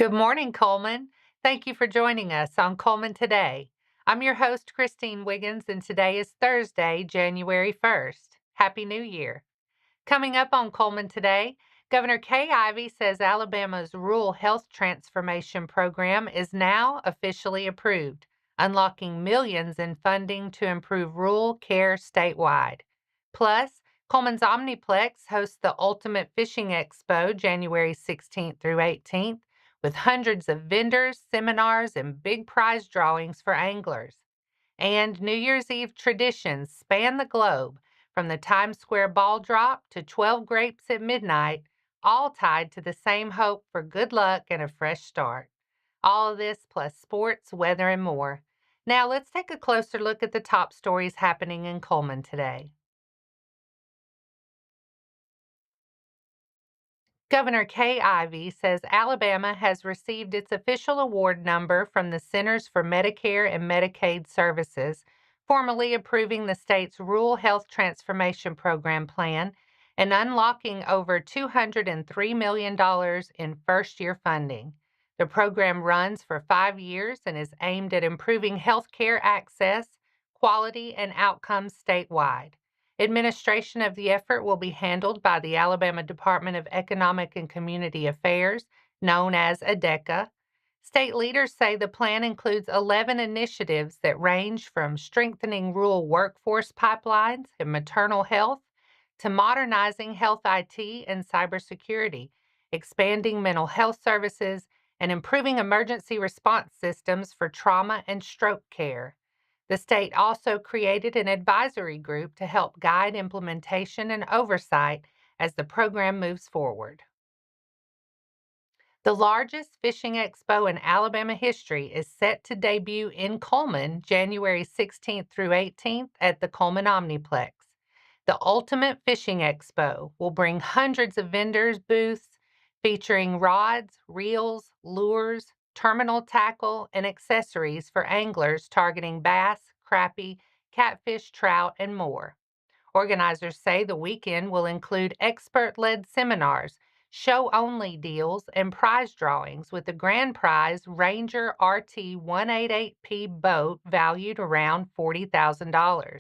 Good morning, Coleman. Thank you for joining us on Coleman Today. I'm your host, Christine Wiggins, and today is Thursday, January 1st. Happy New Year. Coming up on Coleman Today, Governor Ivey says Alabama's Rural Health Transformation Program is now officially approved, unlocking millions in funding to improve rural care statewide. Plus, Coleman's OmniPlex hosts the Ultimate Fishing Expo January 16th through 18th with hundreds of vendors, seminars, and big prize drawings for anglers. And New Year's Eve traditions span the globe, from the Times Square ball drop to 12 grapes at midnight, all tied to the same hope for good luck and a fresh start. All of this plus sports, weather, and more. Now let's take a closer look at the top stories happening in Coleman today. Governor Ivey says Alabama has received its official award number from the Centers for Medicare and Medicaid Services, formally approving the state's Rural Health Transformation Program plan and unlocking over $203 million in first-year funding. The program runs for 5 years and is aimed at improving health care access, quality, and outcomes statewide. Administration of the effort will be handled by the Alabama Department of Economic and Community Affairs, known as ADECA. State leaders say the plan includes 11 initiatives that range from strengthening rural workforce pipelines and maternal health to modernizing health IT and cybersecurity, expanding mental health services, and improving emergency response systems for trauma and stroke care. The state also created an advisory group to help guide implementation and oversight as the program moves forward. The largest fishing expo in Alabama history is set to debut in Cullman January 16th through 18th at the Cullman OmniPlex. The Ultimate Fishing Expo will bring hundreds of vendors' booths featuring rods, reels, lures, terminal tackle, and accessories for anglers targeting bass, crappie, catfish, trout, and more. Organizers say the weekend will include expert-led seminars, show-only deals, and prize drawings with the grand prize Ranger RT 188P boat valued around $40,000.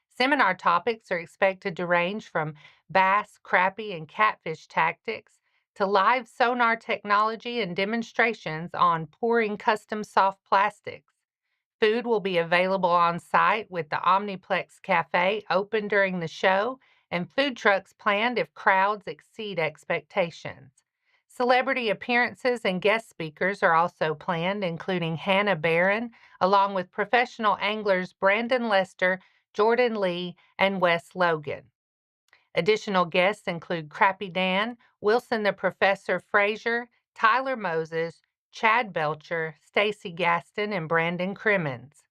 Seminar topics are expected to range from bass, crappie, and catfish tactics to live sonar technology and demonstrations on pouring custom soft plastics. Food will be available on site with the Omniplex Cafe open during the show and food trucks planned if crowds exceed expectations. Celebrity appearances and guest speakers are also planned, including Hannah Barron, along with professional anglers Brandon Lester, Jordan Lee, and Wes Logan. Additional guests include Crappie Dan, Wilson the Professor Frazier, Tyler Moses, Chad Belcher, Stacy Gaston, and Brandon Crimmins.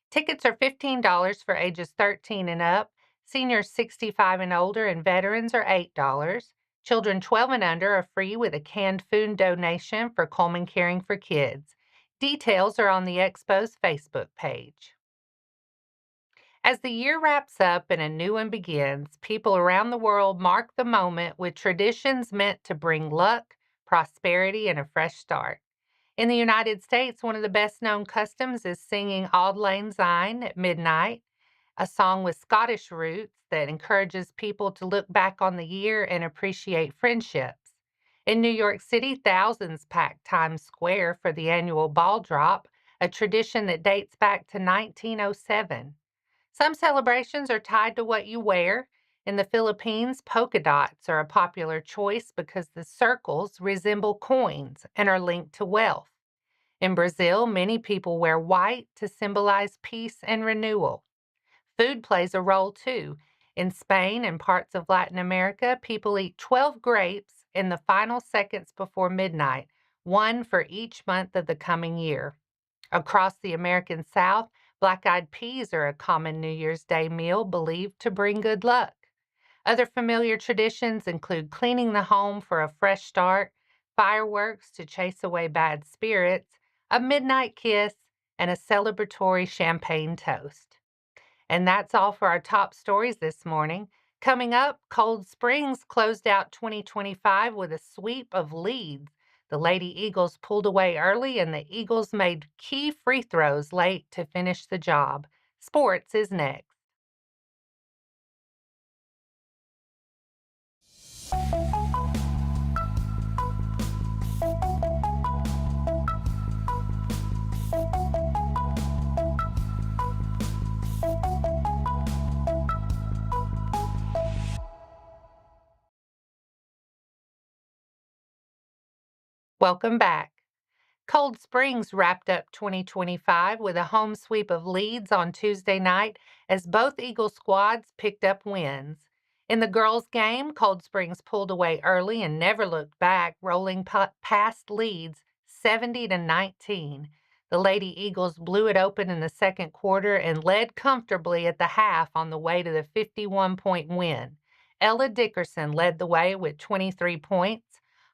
Tickets are $15 for ages 13 and up, seniors 65 and older, and veterans are $8. Children 12 and under are free with a canned food donation for Coleman Caring for Kids. Details are on the Expo's Facebook page. As the year wraps up and a new one begins, people around the world mark the moment with traditions meant to bring luck, prosperity, and a fresh start. In the United States, one of the best-known customs is singing Auld Lang Syne at midnight, a song with Scottish roots that encourages people to look back on the year and appreciate friendships. In New York City, thousands pack Times Square for the annual ball drop, a tradition that dates back to 1907. Some celebrations are tied to what you wear. In the Philippines, polka dots are a popular choice because the circles resemble coins and are linked to wealth. In Brazil, many people wear white to symbolize peace and renewal. Food plays a role too. In Spain and parts of Latin America, people eat 12 grapes in the final seconds before midnight, one for each month of the coming year. Across the American South, black-eyed peas are a common New Year's Day meal believed to bring good luck. Other familiar traditions include cleaning the home for a fresh start, fireworks to chase away bad spirits, a midnight kiss, and a celebratory champagne toast. And that's all for our top stories this morning. Coming up, Cold Springs closed out 2025 with a sweep of Leeds, The Lady Eagles pulled away early, and the Eagles made key free throws late to finish the job. Sports is next. Welcome back. Cold Springs wrapped up 2025 with a home sweep of Leeds on Tuesday night as both Eagle squads picked up wins. In the girls' game, Cold Springs pulled away early and never looked back, rolling past Leeds 70-19. The Lady Eagles blew it open in the second quarter and led comfortably at the half on the way to the 51-point win. Ella Dickerson led the way with 23 points.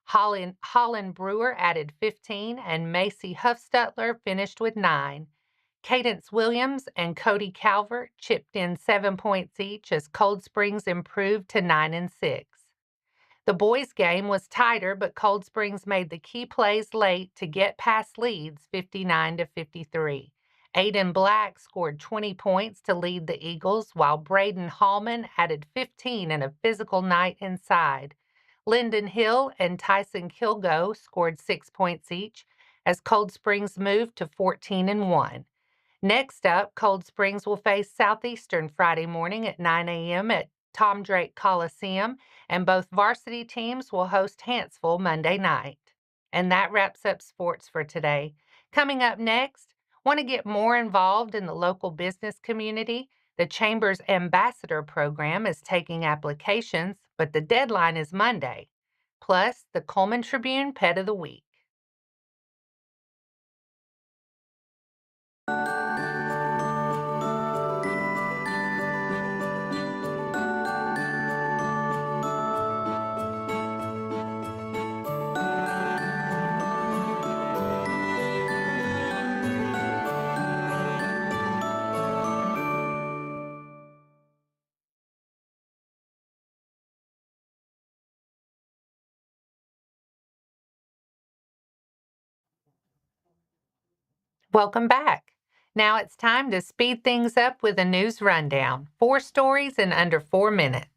Holland Brewer added 15, and Macy Huffstutler finished with 9. Cadence Williams and Cody Calvert chipped in 7 points each as Cold Springs improved to 9-6. The boys' game was tighter, but Cold Springs made the key plays late to get past Leeds 59-53. Aiden Black scored 20 points to lead the Eagles, while Braden Hallman added 15 in a physical night inside. Lyndon Hill and Tyson Kilgo scored 6 points each as Cold Springs moved to 14-1. Next up, Cold Springs will face Southeastern Friday morning at 9 a.m. at Tom Drake Coliseum, and both varsity teams will host Hanceville Monday night. And that wraps up sports for today. Coming up next, want to get more involved in the local business community? The Chamber's Ambassador Program is taking applications, but the deadline is Monday. Plus, the Cullman Tribune Pet of the Week. Welcome back. Now it's time to speed things up with a news rundown. 4 stories in under 4 minutes.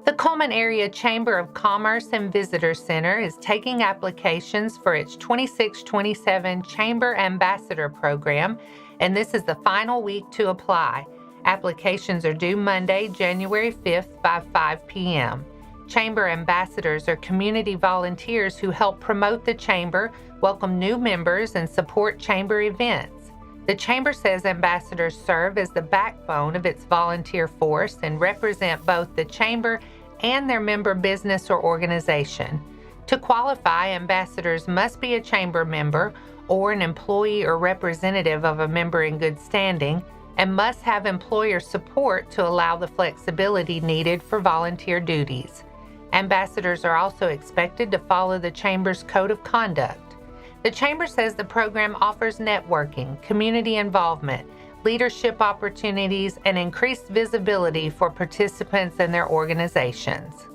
The Cullman Area Chamber of Commerce and Visitor Center is taking applications for its 26-27 Chamber Ambassador Program, and this is the final week to apply. Applications are due Monday, January 5th by 5 p.m. Chamber ambassadors are community volunteers who help promote the Chamber, welcome new members, and support Chamber events. The Chamber says ambassadors serve as the backbone of its volunteer force and represent both the Chamber and their member business or organization. To qualify, ambassadors must be a Chamber member or an employee or representative of a member in good standing, and must have employer support to allow the flexibility needed for volunteer duties. Ambassadors are also expected to follow the Chamber's Code of Conduct. The Chamber says the program offers networking, community involvement, leadership opportunities, and increased visibility for participants and their organizations.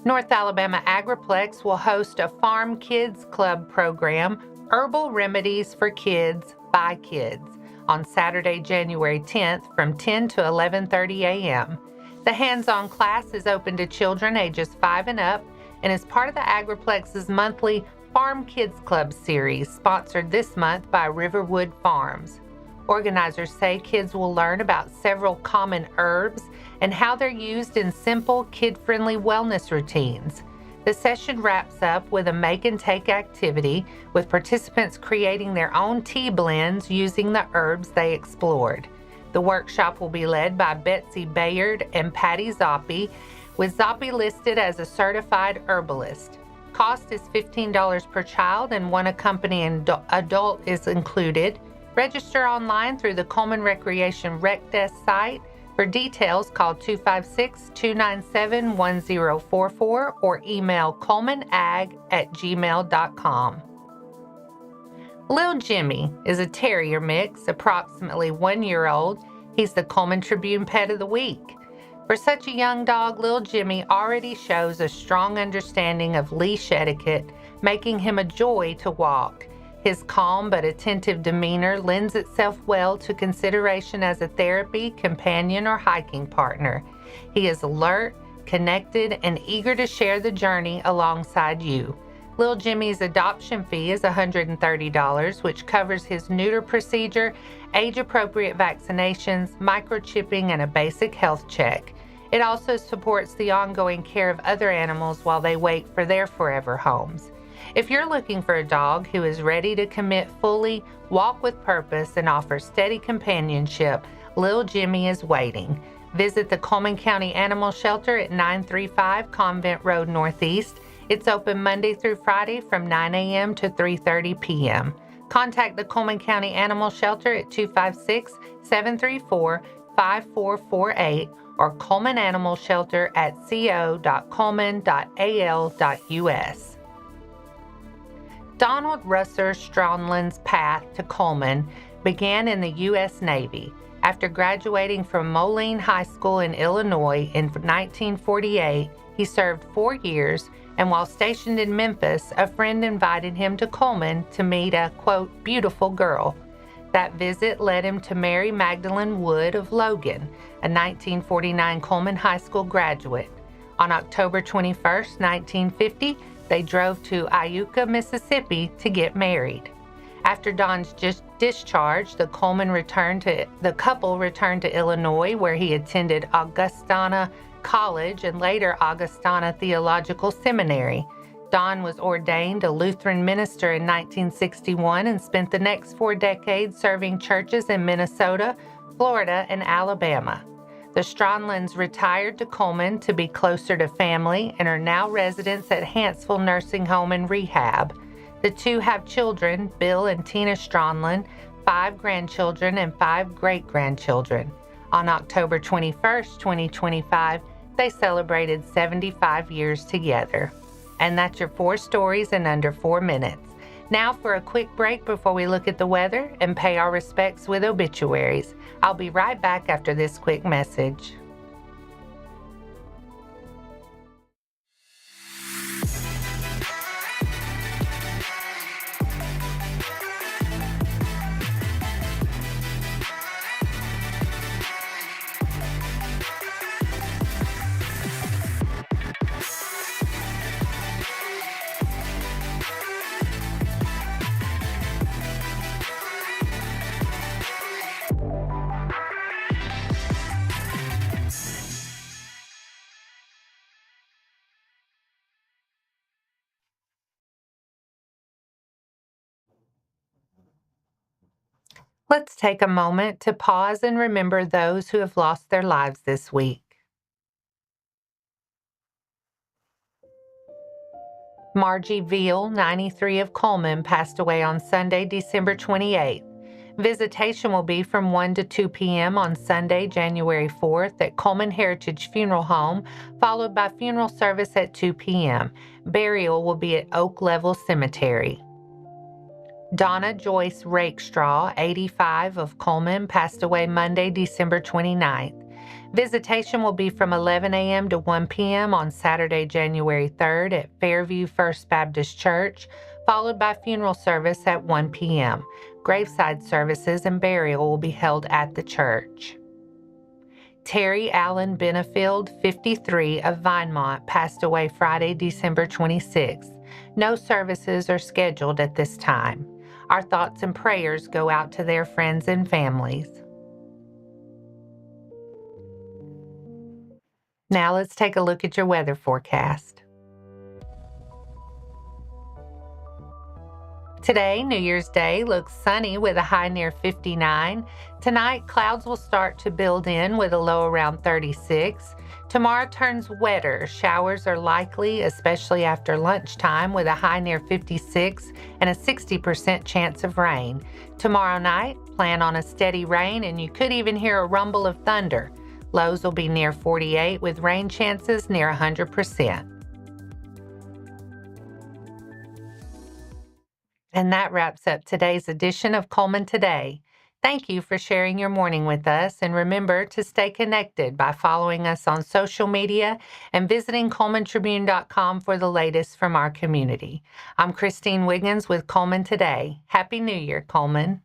North Alabama Agriplex will host a Farm Kids Club program, Herbal Remedies for Kids by Kids, on Saturday, January 10th from 10 to 11:30 a.m. The hands-on class is open to children ages 5 and up and is part of the Agriplex's monthly Farm Kids Club series, sponsored this month by Riverwood Farms. Organizers say kids will learn about several common herbs and how they're used in simple, kid-friendly wellness routines. The session wraps up with a make and take activity, with participants creating their own tea blends using the herbs they explored. The workshop will be led by Betsy Bayard and Patty Zoppy, with Zoppy listed as a certified herbalist. Cost is $15 per child, and one accompanying adult is included. Register online through the Cullman Recreation Rec Desk site. For details, call 256-297-1044 or email cullmanag@gmail.com. Lil Jimmy is a terrier mix, approximately 1 year old. He's the Cullman Tribune Pet of the Week. For such a young dog, Lil Jimmy already shows a strong understanding of leash etiquette, making him a joy to walk. His calm but attentive demeanor lends itself well to consideration as a therapy, companion, or hiking partner. He is alert, connected, and eager to share the journey alongside you. Lil Jimmy's adoption fee is $130, which covers his neuter procedure, age-appropriate vaccinations, microchipping, and a basic health check. It also supports the ongoing care of other animals while they wait for their forever homes. If you're looking for a dog who is ready to commit fully, walk with purpose, and offer steady companionship, Lil Jimmy is waiting. Visit the Cullman County Animal Shelter at 935 Convent Road Northeast. It's open Monday through Friday from 9 a.m. to 3:30 p.m. Contact the Cullman County Animal Shelter at 256-734-5448 or Cullman Animal Shelter at co.cullman.al.us. Donald Russer Stronlin's path to Cullman began in the U.S. Navy. After graduating from Moline High School in Illinois in 1948, he served 4 years, and while stationed in Memphis, a friend invited him to Cullman to meet a, quote, beautiful girl. That visit led him to marry Magdalene Wood of Logan, a 1949 Cullman High School graduate. On October 21, 1950, they drove to Iuka, Mississippi to get married. After Don's discharge, the couple returned to Illinois, where he attended Augustana College and later Augustana Theological Seminary. Don was ordained a Lutheran minister in 1961 and spent the next 4 decades serving churches in Minnesota, Florida, and Alabama. The Stronlins retired to Cullman to be closer to family and are now residents at Hanceville Nursing Home and Rehab. The two have children, Bill and Tina Stronlin, 5 grandchildren, and 5 great-grandchildren. On October 21, 2025, they celebrated 75 years together. And that's your 4 stories in under 4 minutes. Now for a quick break before we look at the weather and pay our respects with obituaries. I'll be right back after this quick message. Let's take a moment to pause and remember those who have lost their lives this week. Margie Veal, 93 of Cullman, passed away on Sunday, December 28th. Visitation will be from 1 to 2 p.m. on Sunday, January 4th at Cullman Heritage Funeral Home, followed by funeral service at 2 p.m. Burial will be at Oak Level Cemetery. Donna Joyce Rakestraw, 85 of Cullman, passed away Monday, December 29th. Visitation will be from 11 a.m. to 1 p.m. on Saturday, January 3rd at Fairview First Baptist Church, followed by funeral service at 1 p.m. Graveside services and burial will be held at the church. Terry Allen Benefield, 53 of Vinemont, passed away Friday, December 26th. No services are scheduled at this time. Our thoughts and prayers go out to their friends and families. Now let's take a look at your weather forecast. Today, New Year's Day, looks sunny with a high near 59. Tonight, clouds will start to build in with a low around 36. Tomorrow turns wetter. Showers are likely, especially after lunchtime, with a high near 56 and a 60% chance of rain. Tomorrow night, plan on a steady rain, and you could even hear a rumble of thunder. Lows will be near 48 with rain chances near 100%. And that wraps up today's edition of Cullman Today. Thank you for sharing your morning with us, and remember to stay connected by following us on social media and visiting CullmanTribune.com for the latest from our community. I'm Christine Wiggins with Cullman Today. Happy New Year, Cullman.